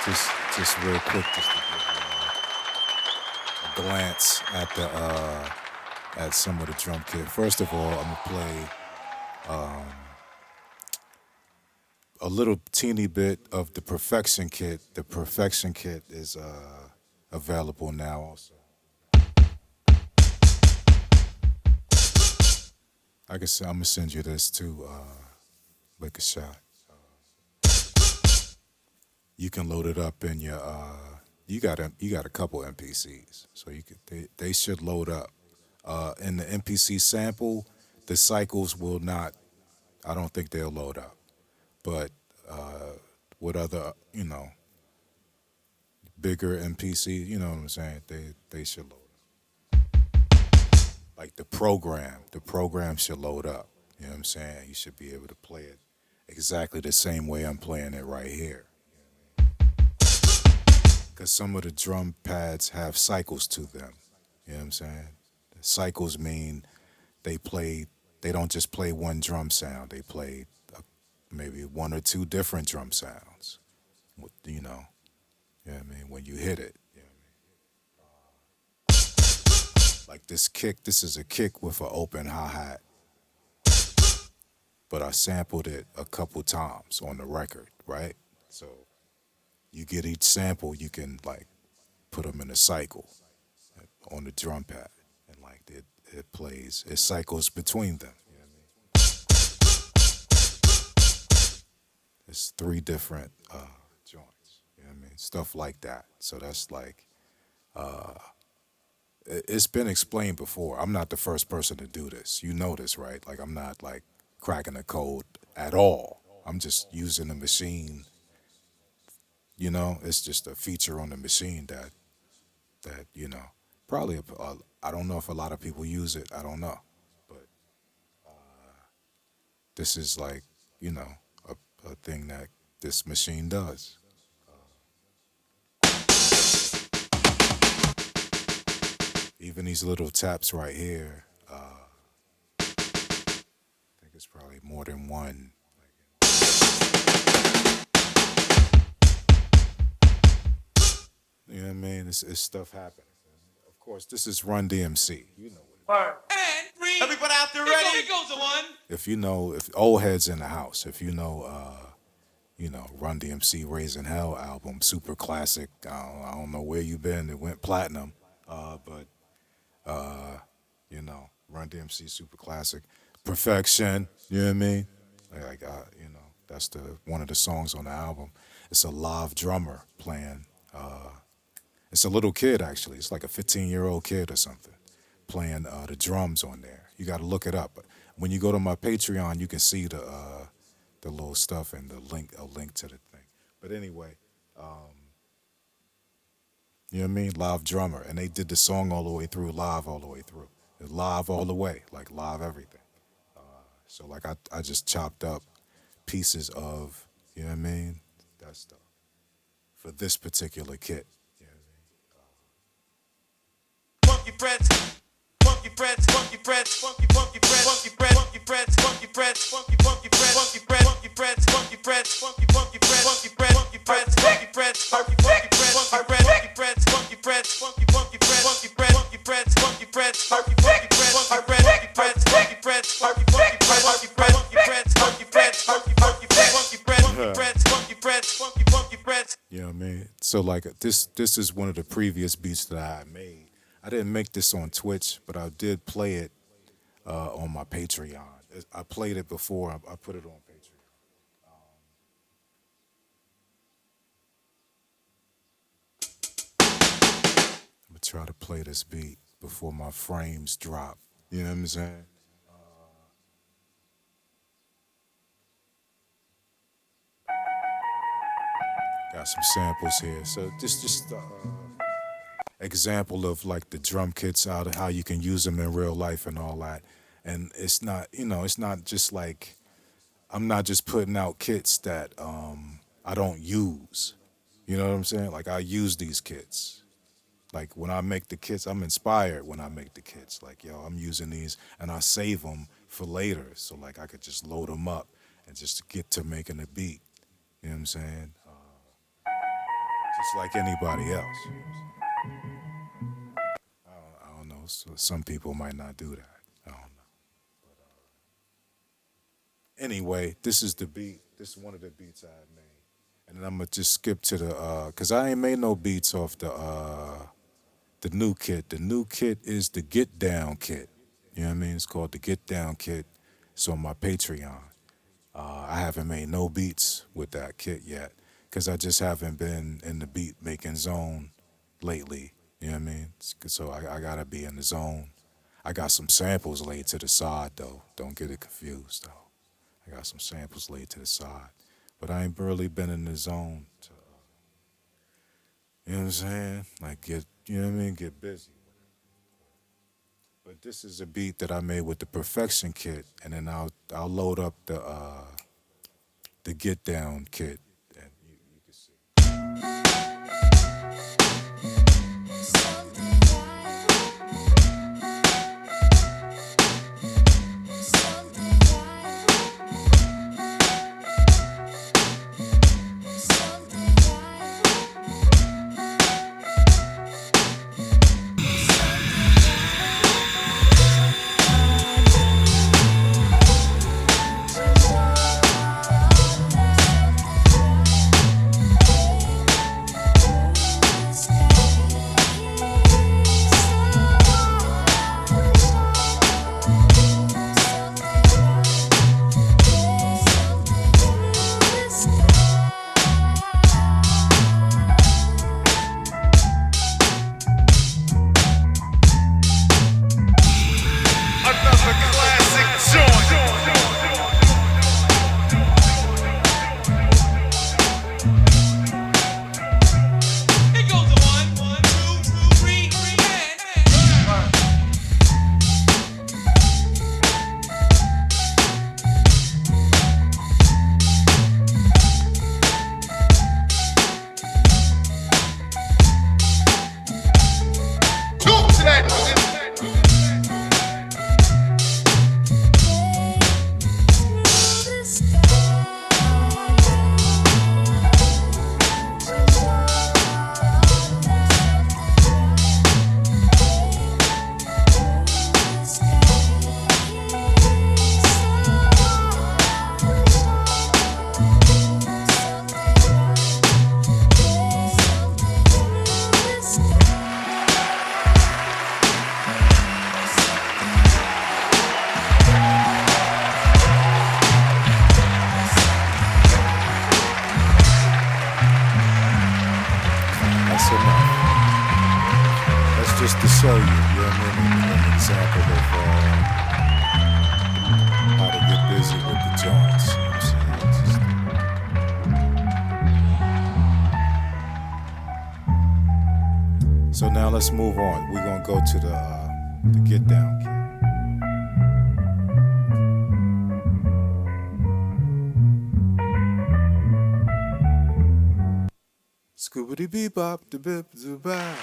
Just real quick, just to give a glance at the at some of the drum kit. First of all, I'm gonna play a little teeny bit of the Perfection kit. The Perfection kit is available now. Also, I guess I'm gonna send you this too. Lick a shot. You can load it up in your. You got a couple MPCs, so they should load up. In the MPC sample, the cycles will not. I don't think they'll load up, but with other bigger MPC, you know what I'm saying? They should load up. Like the program should load up. You know what I'm saying? You should be able to play it exactly the same way I'm playing it right here. Because some of the drum pads have cycles to them. You know what I'm saying? Cycles mean they play. They don't just play one drum sound. They play maybe one or two different drum sounds. You know what I mean? When you hit it. You know what I mean? Like this kick. This is a kick with an open hi-hat. But I sampled it a couple times on the record, right? So you get each sample, you can like put them in a cycle on the drum pad, and like it plays, it cycles between them. You know what I mean? It's three different joints. You know what I mean? Stuff like that. So that's like it's been explained before. I'm not the first person to do this. You know this, right? Like I'm not like cracking the code at all. I'm just using the machine. You know, it's just a feature on the machine that probably I don't know if a lot of people use it. I don't know, but this is like a thing that this machine does. Even these little taps right here, I think it's probably more than one. You know what I mean? It's stuff happening. Of course, this is Run DMC. You know what it is. And three. Everybody out there ready? Here goes the one. If old heads in the house, if Run DMC Raising Hell album, super classic. I don't know where you been. It went platinum, but Run DMC super classic. Perfection. You know what I mean? That's the one of the songs on the album. It's a live drummer playing. It's a little kid actually. It's like a 15-year-old kid or something playing the drums on there. You got to look it up. But when you go to my Patreon, you can see the little stuff and a link to the thing. But anyway, you know what I mean? Live drummer, and they did the song all the way through, live all the way through, live all the way, like live everything. So like I just chopped up pieces of what I mean? That stuff for this particular kit. Funky frets, funky frets, funky frets, funky funky frets, funky frets, funky frets, funky frets, funky funky frets, funky frets, funky frets, funky frets, funky funky frets, funky frets, funky frets, funky frets, funky funky frets, funky frets, funky frets, funky funky frets, funky frets, funky frets, funky frets, funky funky frets, funky frets, funky frets, funky funky frets, funky frets, funky frets, funky funky frets, funky frets, funky frets, funky frets, funky funky frets. You know what I mean? So like this is one of the previous beats that I made. I didn't make this on Twitch, but I did play it on my Patreon. I played it before. I put it on Patreon. I'm gonna try to play this beat before my frames drop. You know what I'm saying? Got some samples here. So just example of like the drum kits, how you can use them in real life and all that. And it's not, it's not just like I'm not just putting out kits that I don't use. You know what I'm saying? Like I use these kits. Like when I make the kits, I'm inspired when I make the kits. Like I'm using these and I save them for later, so like I could just load them up and just get to making a beat. You know what I'm saying? Just like anybody else. I don't know. So some people might not do that. I don't know. Anyway, this is the beat. This is one of the beats I had made. And then I'm gonna just skip to the cause I ain't made no beats off the new kit. The new kit is the Get Down Kit. You know what I mean? It's called the Get Down Kit. It's on my Patreon. I haven't made no beats with that kit yet because I just haven't been in the beat making zone lately. You know what I mean? So I gotta be in the zone. I got some samples laid to the side though. Don't get it confused though. I got some samples laid to the side, but I ain't really been in the zone to, you know what I'm saying? Like you know what I mean? Get busy. But this is a beat that I made with the Perfection kit, and then I'll load up the Get Down kit, and you can see. Another classic joint. It goes on. 1, 2, 3, and. Talk to that. That's enough. That's just to show you, you know what I mean, an example of how to get busy with the joints. You know what I'm saying? So now let's move on. We're gonna go to the Get Down kit. Scoobity bee bop, the bip, the bow.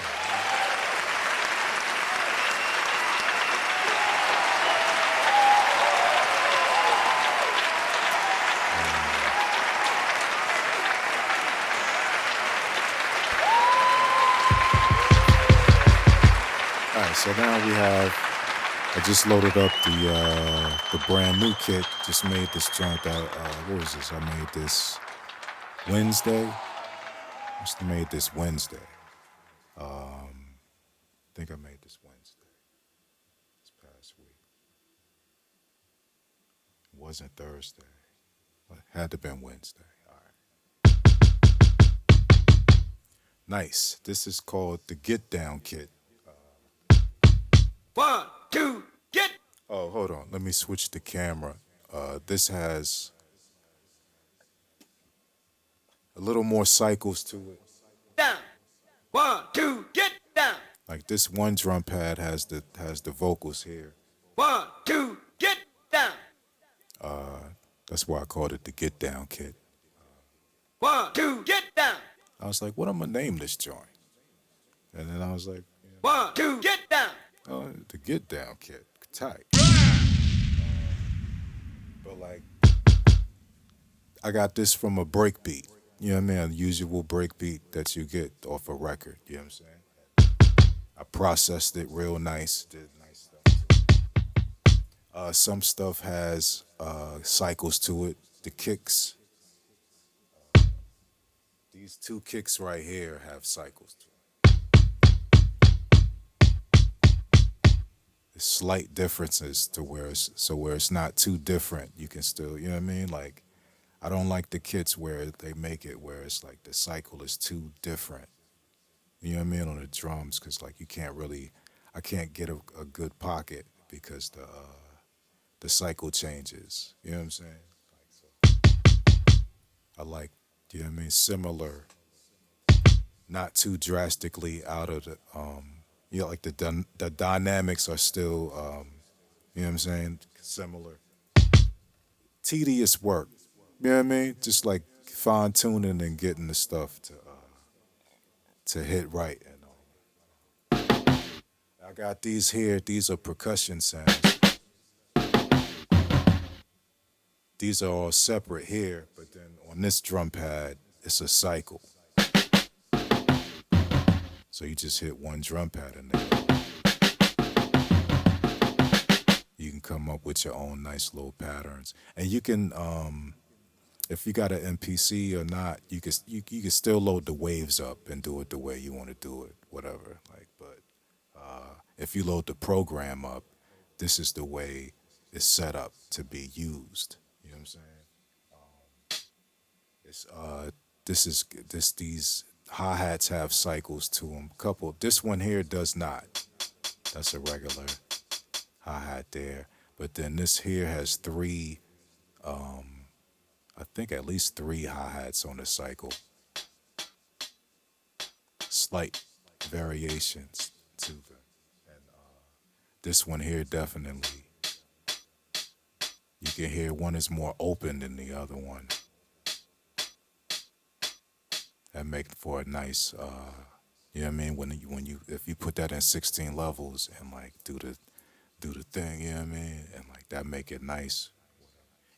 Alright, so now we have, I just loaded up the brand new kit. Just made this joint out, what was this? I made this Wednesday. Must have made this Wednesday. I think I made this Wednesday. This past week. It wasn't Thursday. It had to have been Wednesday. All right. Nice. This is called the Get Down Kit. 1, 2, get. Oh, hold on. Let me switch the camera. This has a little more cycles to it. Down. 1, 2, get down. Like this one drum pad has the vocals here. 1, 2, get down. That's why I called it the Get Down Kit. 1, 2, get down. I was like, what am I gonna name this joint? And then I was like, 1, 2, get down. oh, the Get Down Kit. Tight. But like, I got this from a break beat. you know what I mean, a usual break beat that you get off a record. You know what I'm saying? I processed it real nice, did nice stuff. Some stuff has cycles to it. The kicks, these two kicks right here have cycles to it. There's slight differences to where it's not too different. You can still, you know what I mean? Like I don't like the kits where they make it where it's like the cycle is too different. You know what I mean on the drums because like you can't really, I can't get a good pocket because the cycle changes. You know what I'm saying? Like, so I like, you know what I mean, similar, not too drastically out of the, you know, like the dynamics are still, you know what I'm saying, similar. Tedious work. You know what I mean? Just like fine tuning and getting the stuff to hit right and all. I got these here. These are percussion sounds. These are all separate here, but then on this drum pad, it's a cycle. So you just hit one drum pad and then you can come up with your own nice little patterns. And you can, if you got an MPC or not, you can still load the waves up and do it the way you want to do it, whatever. Like, but if you load the program up, this is the way it's set up to be used. You know what I'm saying? It's this is this these hi hats have cycles to them. Couple. This one here does not. That's a regular hi hat there. But then this here has three. I think at least three hi hats on the cycle. Slight variations to them. And this one here definitely. You can hear one is more open than the other one. That make for a nice, you know what I mean? When you if you put that in 16 levels and like do the thing, you know what I mean? And like that make it nice.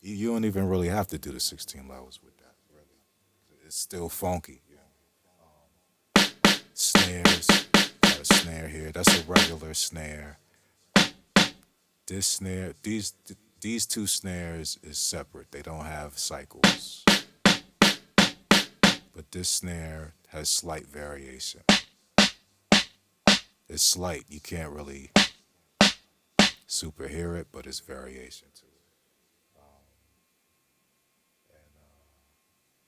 You don't even really have to do the 16 levels with that, really. It's still funky. You know? Snares, got a snare here. That's a regular snare. This snare, these two snares is separate. They don't have cycles. But this snare has slight variation. It's slight. You can't really super hear it, but it's variation to it.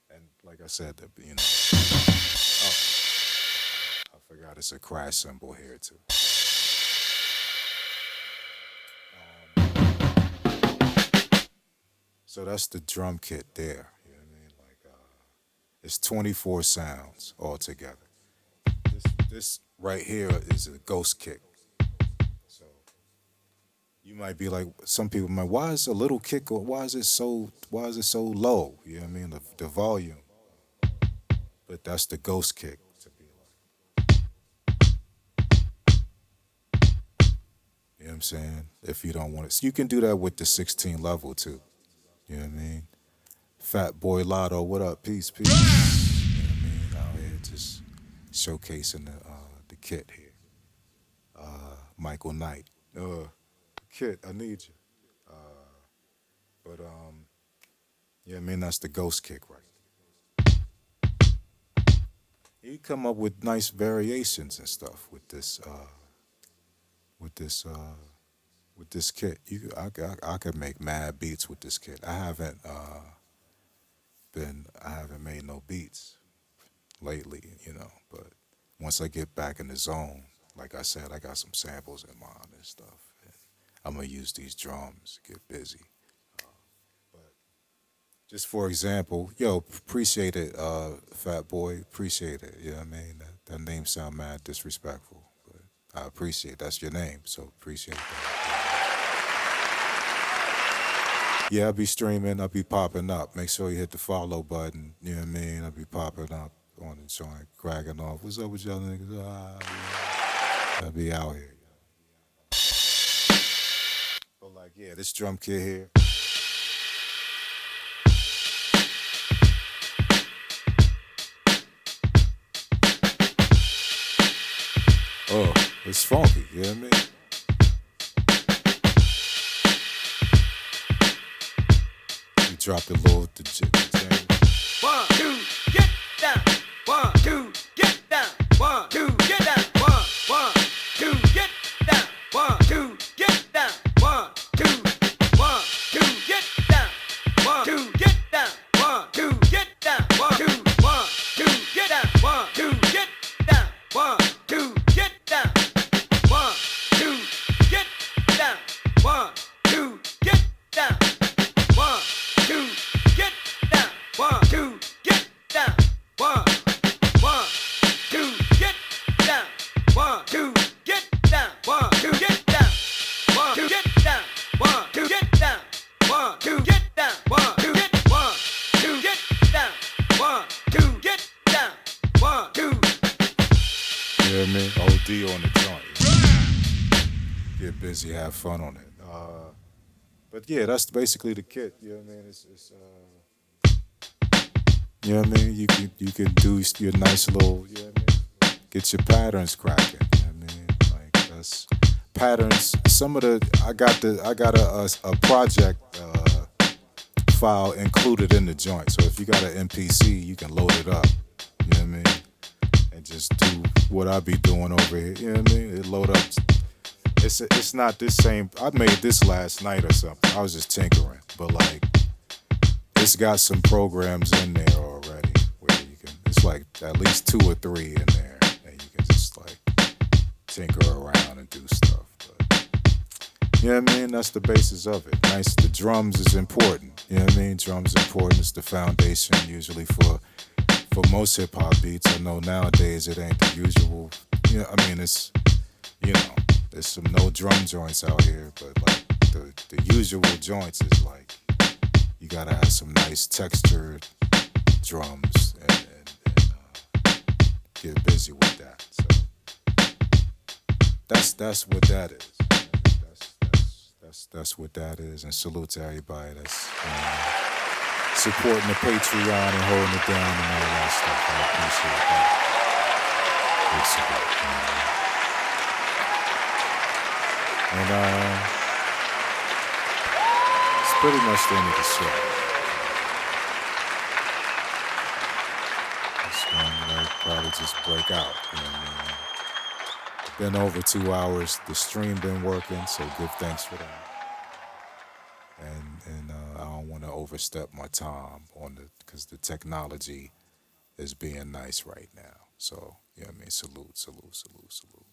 And like I said, you know, oh, I forgot it's a crash cymbal here too. So that's the drum kit there. You know what I mean? Like it's 24 sounds altogether. This right here is a ghost kick. So you might be like, some people might, why is a little kick or why is it so low? You know what I mean? The volume. But that's the ghost kick to be like. You know what I'm saying? If you don't want it. So you can do that with the 16 level too. You know what I mean? Fat Boy Lotto, what up? Peace, peace. You know what I mean? Out here just showcasing the kit here. Michael Knight. Kit, I need you. But yeah, I mean that's the ghost kick right. You come up with nice variations and stuff with this with this with this kit. I could make mad beats with this kit. I haven't made no beats lately, you know, but once I get back in the zone, like I said, I got some samples in mind and stuff. And I'm gonna use these drums, get busy. But just for example, yo, appreciate it, Fat Boy, appreciate it. You know what I mean? That name sound mad disrespectful, but I appreciate that's your name, so appreciate that. Yeah, I'll be streaming, I'll be popping up. Make sure you hit the follow button, you know what I mean? I'll be popping up on the joint, cracking off. What's up with y'all niggas? Yeah. I'll be out here. But like, yeah, this drum kit here. It's funky, you know what I mean? You drop the little the jam. 1, 2, get down. 1, 2, get down. 1, 2, get down. 1, 2, get down. 1, 2, get down. 1, 2, 1, 2, get down. 1, 2, get down. 1, 2, get down. 1, 2, 1, 2, get down. 1, 2, get down. 1, 2, get down. 1, 2, get down. 1, 2, get down. 1, 2, get down. 1, 2, get down. 1, 2, get down. 1, 2, get down. 1, 2, get down. 1, 2, get down. 1, 2, get down. 1, 2, get down. 1, 2, get 1, 2, get down. 1, 2, get down. 1, 2. You know what I mean? OD on the joint. Get busy, have fun on it. But yeah, that's basically the kit. You know what I mean? You know what I mean? You can do your nice little. You know what I mean? Get your patterns cracking. You know what I mean? Like that's patterns. Some of the I got a project file included in the joint. So if you got an MPC, you can load it up. You know what I mean? And just do what I be doing over here. You know what I mean? It load up. It's not this same. I made this last night or something. I was just tinkering, but like it's got some programs in there already where you can. It's like at least 2 or 3 in there, and you can just like tinker around and do stuff. But you know what I mean? That's the basis of it. Nice. The drums is important. You know what I mean? Drums important. It's the foundation usually for most hip hop beats. I know nowadays it ain't the usual. You know, I mean it's there's some no drum joints out here, but like the usual joints is like you gotta have some nice textured drums and get busy with that. So that's what that is. That's what that is. And salute to everybody that's supporting the Patreon and holding it down and all that stuff. I appreciate that. Big support. And it's pretty much the end of the show. It's gonna probably just break out. You know what I mean? Been over 2 hours. The stream been working, so give thanks for that. And I don't want to overstep my time because the technology is being nice right now. So you know what I mean? Salute, salute, salute, salute.